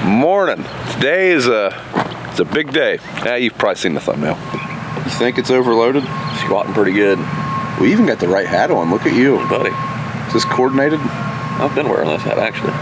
Morning. Today is it's a big day. Yeah, you've probably seen the thumbnail. You think it's overloaded? Squatting pretty good. We even got the right hat on. Look at you, buddy. Is this coordinated? I've been wearing this hat actually.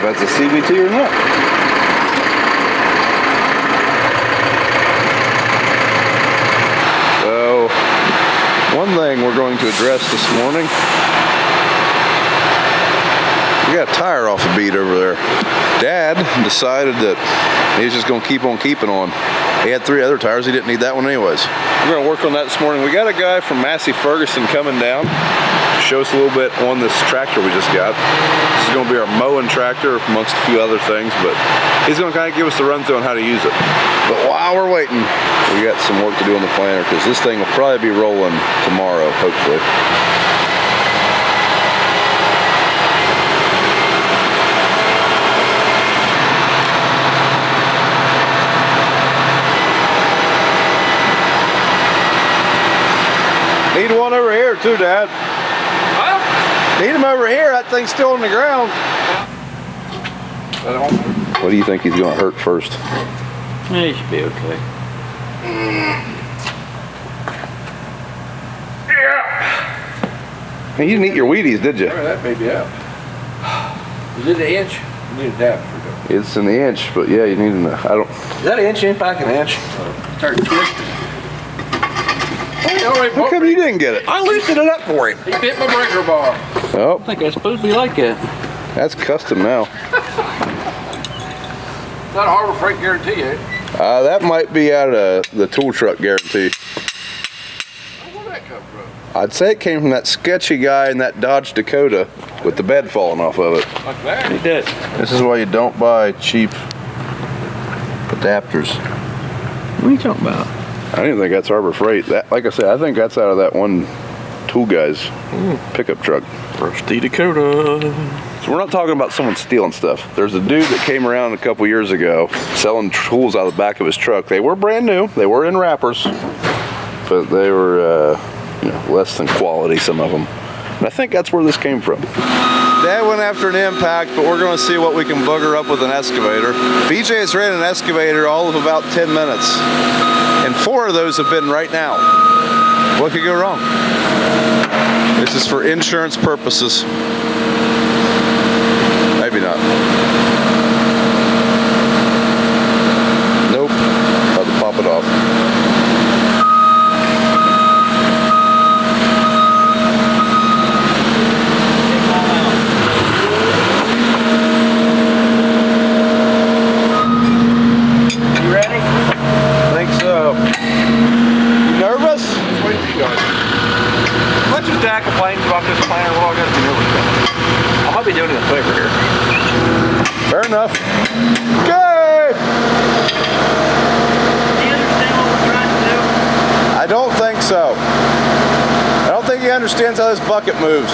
That's a CVT or not. So, one thing we're going to address this morning, we got a tire off the bead over there. Dad decided that he was just going to keep on keeping on. He had 3 other tires, he didn't need that one anyways. We're going to work on that this morning. We got a guy from Massey Ferguson coming down to show us a little bit on this tractor we just got. This is going to be our mowing tractor amongst a few other things, but he's going to kind of give us the run through on how to use it. But while we're waiting, we got some work to do on the planter because this thing will probably be rolling tomorrow, hopefully. Need one over here too, Dad. Huh? Need him over here. That thing's still on the ground. What do you think he's going to hurt first? Yeah, he should be okay. Yeah. Hey, you didn't eat your Wheaties, did you? That baby out. Is it an inch? You need a dab. It's in the inch, but yeah, you need an. I don't. Is that an inch in? Back an inch. Start twisting. How come you didn't get it? I loosened it up for him. He bit my breaker bar. Oh, I think it's supposed to be like that. that's custom now. It's not a Harbor Freight guarantee, eh? That might be out of the tool truck guarantee. Where'd that come from? I'd say it came from that sketchy guy in that Dodge Dakota with the bed falling off of it. Like that? He did. This is why you don't buy cheap adapters. What are you talking about? I don't even think that's Harbor Freight. That, like I said, I think that's out of that one tool guy's pickup truck. Rusty Dakota. So we're not talking about someone stealing stuff. There's a dude that came around a couple years ago selling tools out of the back of his truck. They were brand new. They were in wrappers, but they were less than quality, some of them. And I think that's where this came from. Dad went after an impact, but we're going to see what we can bugger up with an excavator. BJ's ran an excavator all of about 10 minutes. And 4 of those have been right now. What could go wrong? This is for insurance purposes. Maybe not. Nope. About to pop it off. You ready? I think so. You nervous? Wait till you guys. Much as Dad complains about this planter, well, I got to be nervous about it. I might be doing him a favor here. Fair enough. Okay. Do you understand what we're trying to do? I don't think so. I don't think he understands how this bucket moves.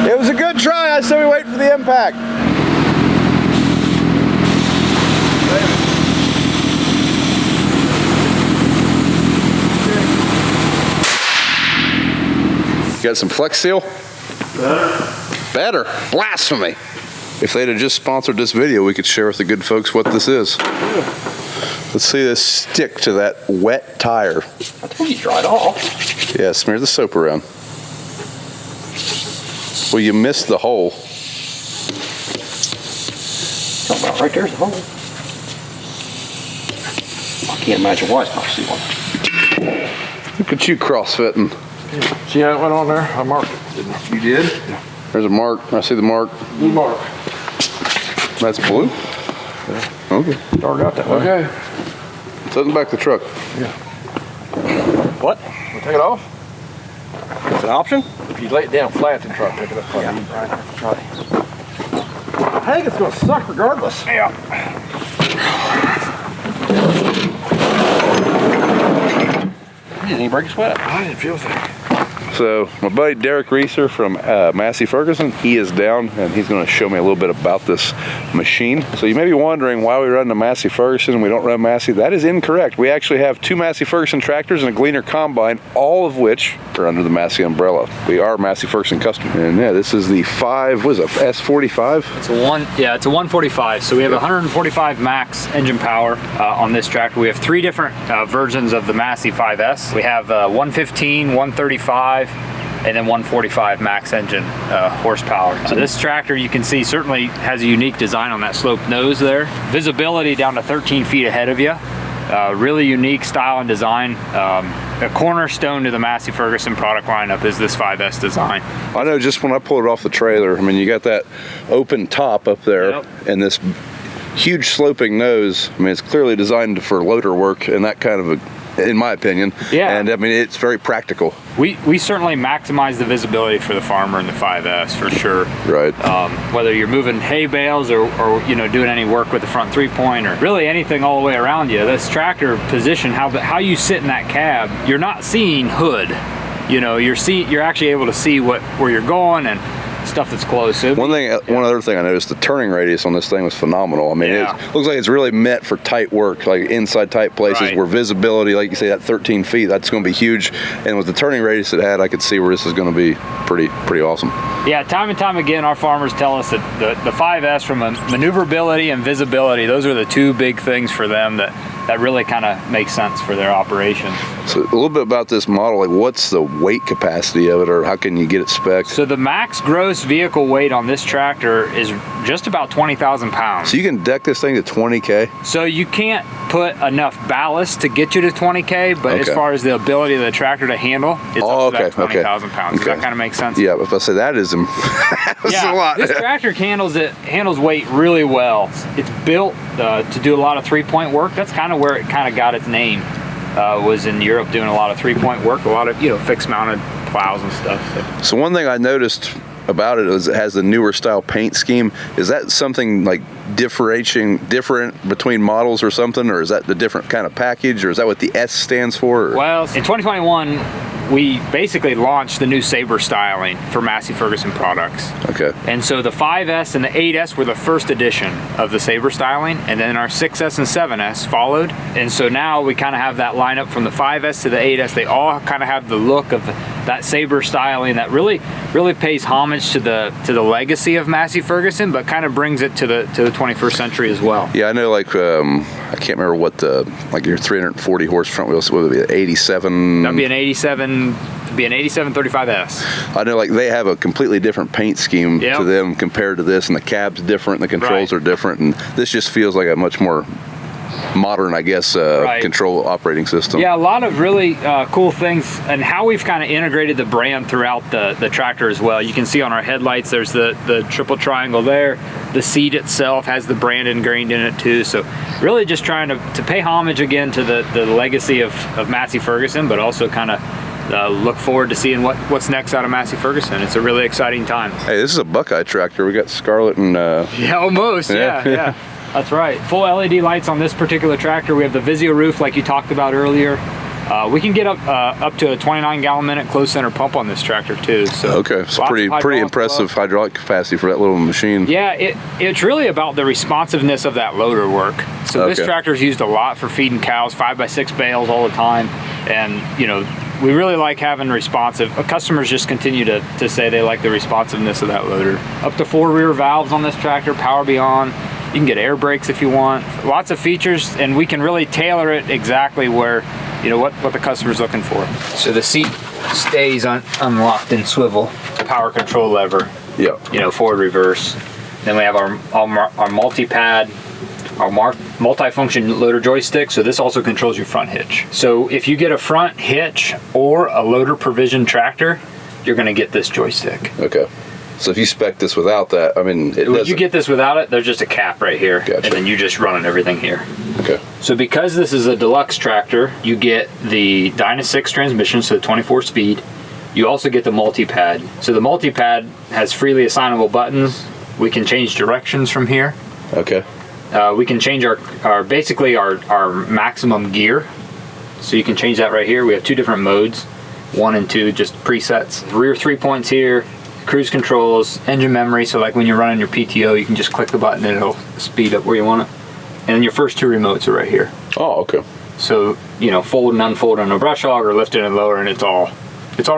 It was a good try. I said we wait for the impact. You got some Flex Seal? Better. Blasphemy. If they'd have just sponsored this video, we could share with the good folks what this is. Let's see this stick to that wet tire. I told you dry it off. Yeah, smear the soap around. Well, you missed the hole. Right there's the hole. I can't imagine why it's not see one. Look at you crossfitting. See how it went on there? I marked it, didn't I? You did? Yeah. There's a mark. I see the mark. Blue mark. That's blue? Yeah. Okay. Started out that way. Okay. Setting back the truck. Yeah. What? We'll take it off? It's an option? If you lay it down flat and try to pick it up. Yeah. Right. Try. I think it's going to suck regardless. Yeah. You didn't even break a sweat. I didn't feel sick. So my buddy Derek Reeser from Massey Ferguson, he is down and he's going to show me a little bit about this machine. So you may be wondering why we run the Massey Ferguson and we don't run Massey. That is incorrect. We actually have 2 Massey Ferguson tractors and a Gleaner combine, all of which are under the Massey umbrella. We are Massey Ferguson custom. And yeah, this is the S45? It's a 145. So we have 145 max engine power on this tractor. We have 3 different versions of the Massey 5S. We have 115, 135, and then 145 max engine horsepower. So this tractor, you can see, certainly has a unique design on that sloped nose there. Visibility down to 13 feet ahead of you. Really unique style and design. A cornerstone to the Massey Ferguson product lineup is this 5S design. I know, just when I pulled it off the trailer, I mean, you got that open top up there. Yep. And this huge sloping nose. I mean, it's clearly designed for loader work and that kind of a, in my opinion. Yeah. And I mean, it's very practical. We certainly maximize the visibility for the farmer in the 5S for sure. Right. Whether you're moving hay bales or you know, doing any work with the front 3-point or really anything all the way around you, this tractor position, how you sit in that cab, you're not seeing hood. You know, you're actually able to see where you're going and stuff that's close. So one other thing I noticed, the turning radius on this thing was phenomenal. I mean, it looks like it's really meant for tight work, like inside tight places where visibility, like you say, that 13 feet, that's going to be huge. And with the turning radius it had, I could see where this is going to be pretty awesome. Yeah, time and time again, our farmers tell us that the 5S, from a maneuverability and visibility, those are the 2 big things for them that really kind of makes sense for their operation. So a little bit about this model, like what's the weight capacity of it, or how can you get it spec'd? So the max gross vehicle weight on this tractor is just about 20,000 pounds. So you can deck this thing to 20K? So you can't put enough ballast to get you to 20K, but as far as the ability of the tractor to handle, it's up to that 20,000 pounds. Does that kind of make sense? Yeah, if I say that is a lot. This tractor handles weight really well. It's built to do a lot of 3-point work. That's kind of where it kind of got its name. Was in Europe doing a lot of 3-point work, a lot of fixed mounted plows and stuff. So one thing I noticed about it is it has the newer style paint scheme. Is that something like different between models or something, or is that the different kind of package, or is that what the S stands for? Well, in 2021 we basically launched the new Sabre styling for Massey Ferguson products. Okay. And so the 5S and the 8S were the first edition of the Sabre styling, and then our 6S and 7S followed. And so now we kind of have that lineup from the 5S to the 8S. They all kind of have the look of that Sabre styling that really pays homage to the legacy of Massey Ferguson, but kind of brings it to the 21st century as well. Yeah, I know, like I can't remember what like your 340 horse front wheels, what would it be, 87? That'd be an 8735S. I know, like, they have a completely different paint scheme to them compared to this, and the cab's different, the controls are different, and this just feels like a much more modern, I guess, control operating system. Yeah, a lot of really cool things, and how we've kind of integrated the brand throughout the tractor as well. You can see on our headlights, there's the triple triangle there. The seat itself has the brand ingrained in it too. So really just trying to pay homage again to the legacy of Massey Ferguson, but also kind of look forward to seeing what's next out of Massey Ferguson. It's a really exciting time. Hey, this is a Buckeye tractor. We got Scarlet and yeah, almost. Yeah. That's right. Full LED lights on this particular tractor. We have the Vizio roof like you talked about earlier. We can get up to a 29-gallon minute closed center pump on this tractor too. So it's pretty impressive hydraulic capacity for that little machine. Yeah, it's really about the responsiveness of that loader work. So this tractor's used a lot for feeding cows, 5x6 bales all the time, and we really like having responsive. Customers just continue to say they like the responsiveness of that loader. Up to 4 rear valves on this tractor, power beyond. You can get air brakes if you want. Lots of features, and we can really tailor it exactly where, what the customer's looking for. So the seat stays unlocked and swivel. power control lever. Yeah. You know, forward, reverse. Then we have our multi-pad, our multi-function loader joystick. So this also controls your front hitch. So if you get a front hitch or a loader provision tractor, you're going to get this joystick. Okay. So if you spec this without that, I mean, Would you get this without it? There's just a cap right here. Gotcha. And then you just running everything here. Okay. So because this is a deluxe tractor, you get the Dyna 6 transmission, so 24 speed. You also get the multi-pad. So the multi-pad has freely assignable buttons. We can change directions from here. Okay. We can change our basically our maximum gear. So you can change that right here. We have 2 different modes, 1 and 2, just presets. Rear 3 points here. Cruise controls, engine memory, so like when you're running your PTO, you can just click the button and it'll speed up where you want it. And then your first 2 remotes are right here. Oh, okay. So, you know, fold and unfold on a brush hog or lift it and lower, and it's all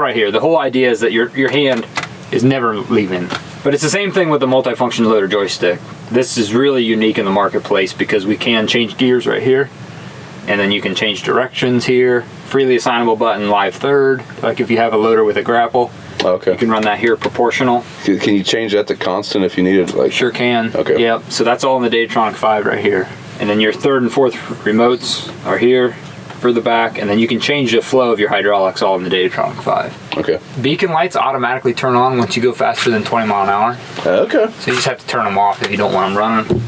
right here. The whole idea is that your hand is never leaving. But it's the same thing with the multifunction loader joystick. This is really unique in the marketplace because we can change gears right here. And then you can change directions here. Freely assignable button, live third, like if you have a loader with a grapple. Okay. You can run that here proportional. Can you change that to constant if you need it? Like, sure can. Okay. Yep. So that's all in the Datatronic 5 right here. And then your 3rd and 4th remotes are here for the back, and then you can change the flow of your hydraulics all in the Datatronic 5. Okay. Beacon lights automatically turn on once you go faster than 20 mile an hour. Okay. So you just have to turn them off if you don't want them running.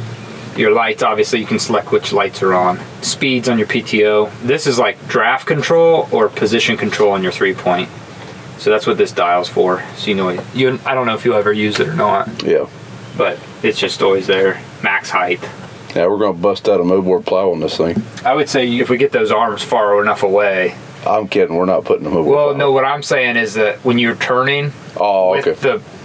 Your lights, obviously, you can select which lights are on. Speeds on your PTO. This is like draft control or position control on your 3-point. So that's what this dial's for. So you know, I don't know if you'll ever use it or not. Yeah. But it's just always there. Max height. Yeah, we're gonna bust out a moldboard plow on this thing. I would say if we get those arms far enough away. I'm kidding. We're not putting a moldboard. Well, plow. no. What I'm saying is that when you're turning,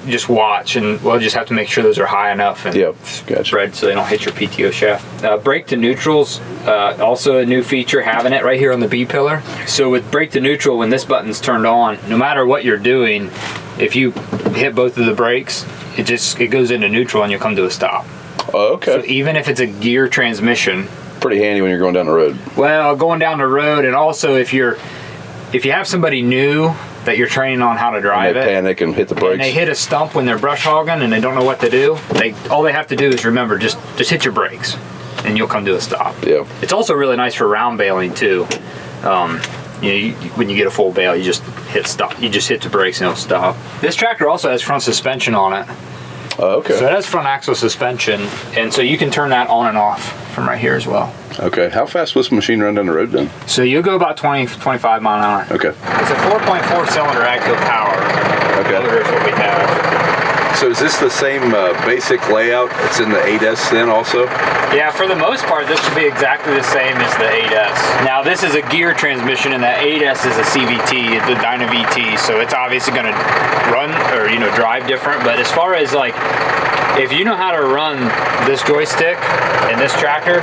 just watch, and we'll just have to make sure those are high enough and gotcha. spread so they don't hit your PTO shaft. Brake to neutrals, also a new feature, having it right here on the B pillar. So with brake to neutral, when this button's turned on, no matter what you're doing, if you hit both of the brakes, it goes into neutral and you'll come to a stop. Oh, okay. So even if it's a gear transmission, pretty handy when you're going down the road. well, going down the road, and also if you have somebody new that you're training on how to drive they panic and hit the brakes. and they hit a stump when they're brush hogging and they don't know what to do, all they have to do is remember, just hit your brakes and you'll come to a stop. Yeah. It's also really nice for round bailing too. When you get a full bail, you just hit stop. You just hit the brakes and it'll stop. This tractor also has front suspension on it. Oh, okay. So it has front axle suspension, and so you can turn that on and off from right here as well. Okay. How fast will this machine run down the road then? So you'll go about 20-25 mile an hour. Okay. It's a 4.4 cylinder AGCO power. Okay. Here's what we have. So is this the same basic layout? It's in the 8S then also? Yeah, for the most part, this would be exactly the same as the 8S. Now, this is a gear transmission, and the 8S is a CVT, the Dyna VT, so it's obviously going to run or drive different. But as far as like, if you know how to run this joystick and this tractor,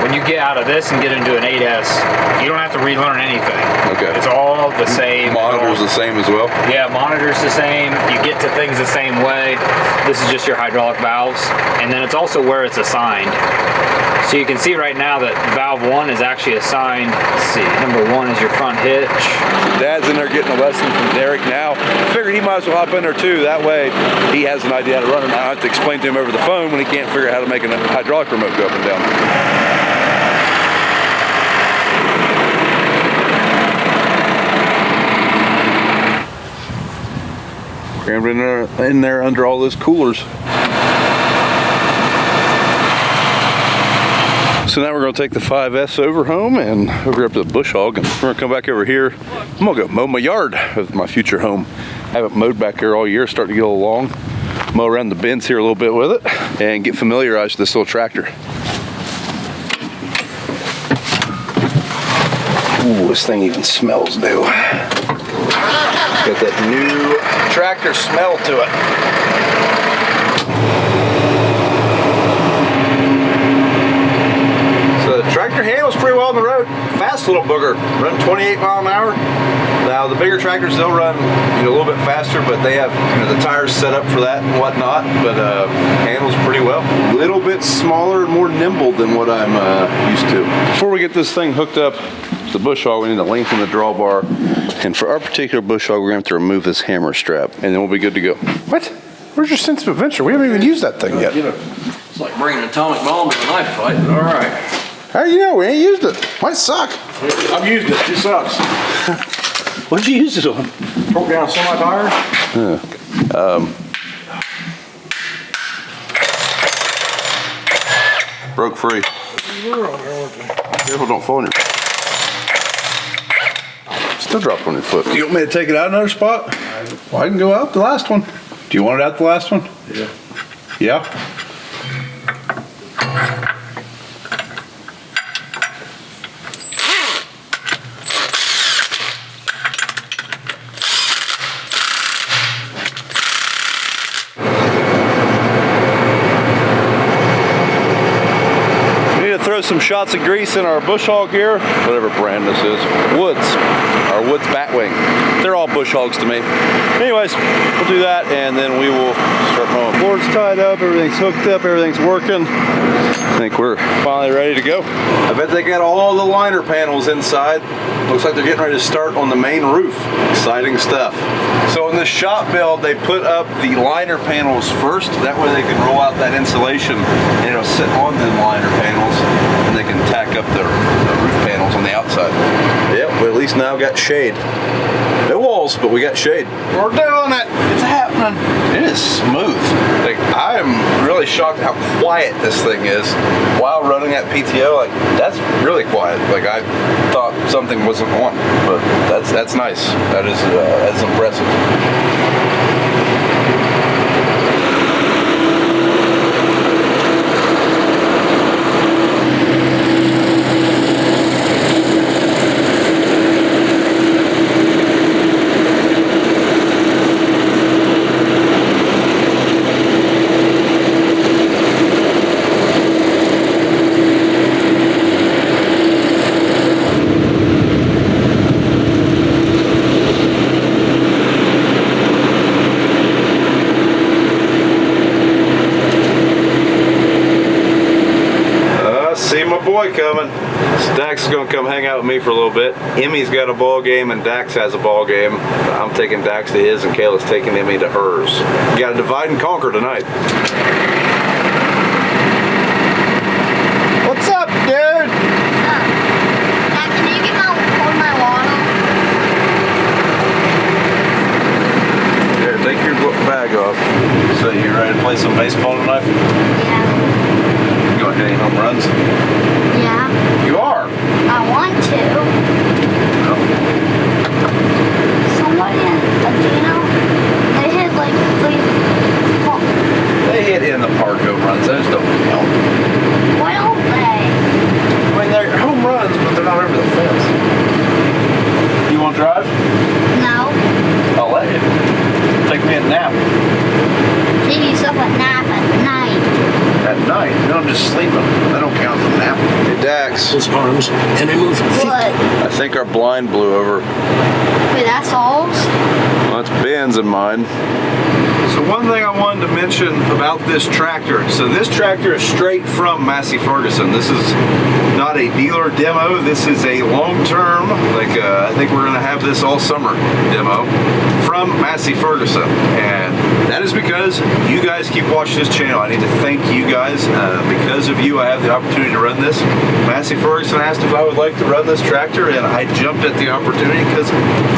when you get out of this and get into an 8S, you don't have to relearn anything. Okay. It's all the same. Monitor's the same as well? Yeah, monitor's the same. You get to things the same way. This is just your hydraulic valves. And then it's also where it's assigned. So you can see right now that valve 1 is actually assigned. Let's see, number 1 is your front hitch. Dad's in there getting a lesson from Derek now. I figured he might as well hop in there too. That way he has an idea how to run it. I don't have to explain to him over the phone when he can't figure out how to make a hydraulic remote go up and down. Crammed in there under all those coolers. So now we're going to take the 5S over home and over up to the bush hog, and we're going to come back over here. I'm going to go mow my yard with my future home. I haven't mowed back here all year, starting to get a little long. Mow around the bends here a little bit with it and get familiarized with this little tractor. Ooh, this thing even smells new. Got that new tractor smell to it. So the tractor handles pretty well on the road. Fast little booger, run 28 mile an hour. Now the bigger tractors, they'll run a little bit faster, but they have the tires set up for that and whatnot. But handles pretty well. A little bit smaller and more nimble than what I'm used to. Before we get this thing hooked up to the bush hog, we need to lengthen the drawbar. And for our particular bush hog, we're going to have to remove this hammer strap, and then we'll be good to go. What? Where's your sense of adventure? We haven't even used that thing yet. It's like bringing an atomic bomb to a knife fight, but all right. How do you know? We ain't used it. Might suck. I've used it. It sucks. What'd you use it on? Broke down a semi-tire. Broke free. Careful, don't fall on your... Still dropped on your foot. You want me to take it out another spot? Well, I can go out the last one. Do you want it out the last one? Yeah. Yeah? Throw some shots of grease in our bush hog here, whatever brand this is. Woods, our Woods Batwing. They're all bush hogs to me. Anyways, we'll do that and then we will start mowing. Floor's tied up, everything's hooked up, everything's working. I think we're finally ready to go. I bet they got all the liner panels inside. Looks like they're getting ready to start on the main roof. Exciting stuff. So in the shop build, they put up the liner panels first. That way they can roll out that insulation and it'll sit on them liner panels and they can tack up the roof panels on the outside. Yep, we at least now got shade. No walls, but we got shade. We're doing it. It's happening. It is smooth. Like, I am really shocked how quiet this thing is while running at PTO. Like, that's really quiet. Like, I thought something wasn't on, but that's nice. That's impressive. See my boy coming. Dax is gonna come hang out with me for a little bit. Emmy's got a ball game and Dax has a ball game. I'm taking Dax to his and Kayla's taking Emmy to hers. We got to divide and conquer tonight. What's up, dude? Dad, can you hold my water? Here, take your bag off. So you ready to play some baseball tonight? Yeah. You want to hit any home runs? Yeah. You are? I want to. Somebody in Ladino, they hit like They hit in the park home runs. Those don't count. why don't they? I mean, they're home runs, but they're not over the fence. You want to drive? No. I'll let you. Take me a nap. Take yourself a nap at night. At night? You know, I'm just sleeping. That don't count as a nap. Hey, Dax. His arms and they move 50. What? I think our blind blew over. Wait, that's all's? Well, that's Ben's and mine. So one thing I wanted to mention about this tractor. So this tractor is straight from Massey Ferguson. This is not a dealer demo. This is a long-term, I think we're gonna have this all summer demo from Massey Ferguson. And that is because you guys keep watching this channel. I need to thank you guys. Because of you, I have the opportunity to run this. Massey Ferguson asked if I would like to run this tractor, and I jumped at the opportunity because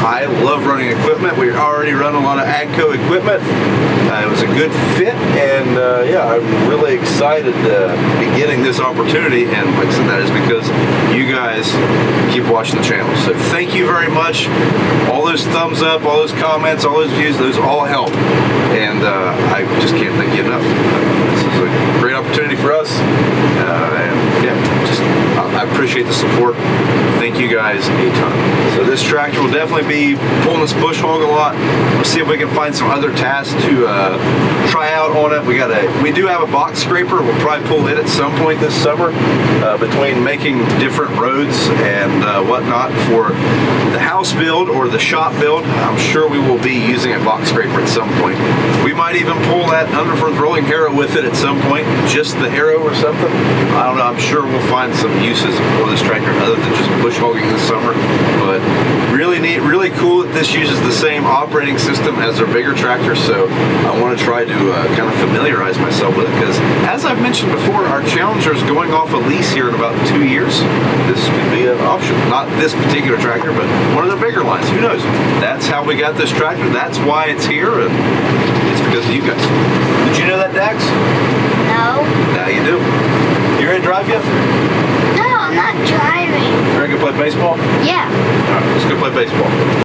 I love running equipment. We already run a lot of AGCO equipment. It was a good fit, and yeah, I'm really excited to be getting this opportunity. And like I said, that is because you guys keep watching the channel. So thank you very much. All those thumbs up, all those comments, all those views, those all help. And I just can't thank you enough. This is a great opportunity for us. And yeah, I appreciate the support. Thank you guys a ton. So this tractor will definitely be pulling this bush hog a lot. We'll see if we can find some other tasks to try out on it. We do have a box scraper. We'll probably pull it at some point this summer between making different roads and whatnot for the house build or the shop build. I'm sure we will be using a box scraper at some point. We might even pull that Underforth rolling harrow with it at some point, just the harrow or something. I don't know. I'm sure we'll find some uses for this tractor other than just bush hogging this summer. But really neat, really cool that this uses the same operating system as their bigger tractors. So I want to try to kind of familiarize myself with it, because as I've mentioned before, our Challenger is going off a lease here in about 2 years. This could be an option. Not this particular tractor, but one of their bigger lines. Who knows? That's how we got this tractor. That's why it's here, and it's because of you guys. Did you know that, Dax? No. Now you do. You ready to drive yet? No, I'm not driving. You ready to go play baseball? Yeah. All right, let's go play baseball.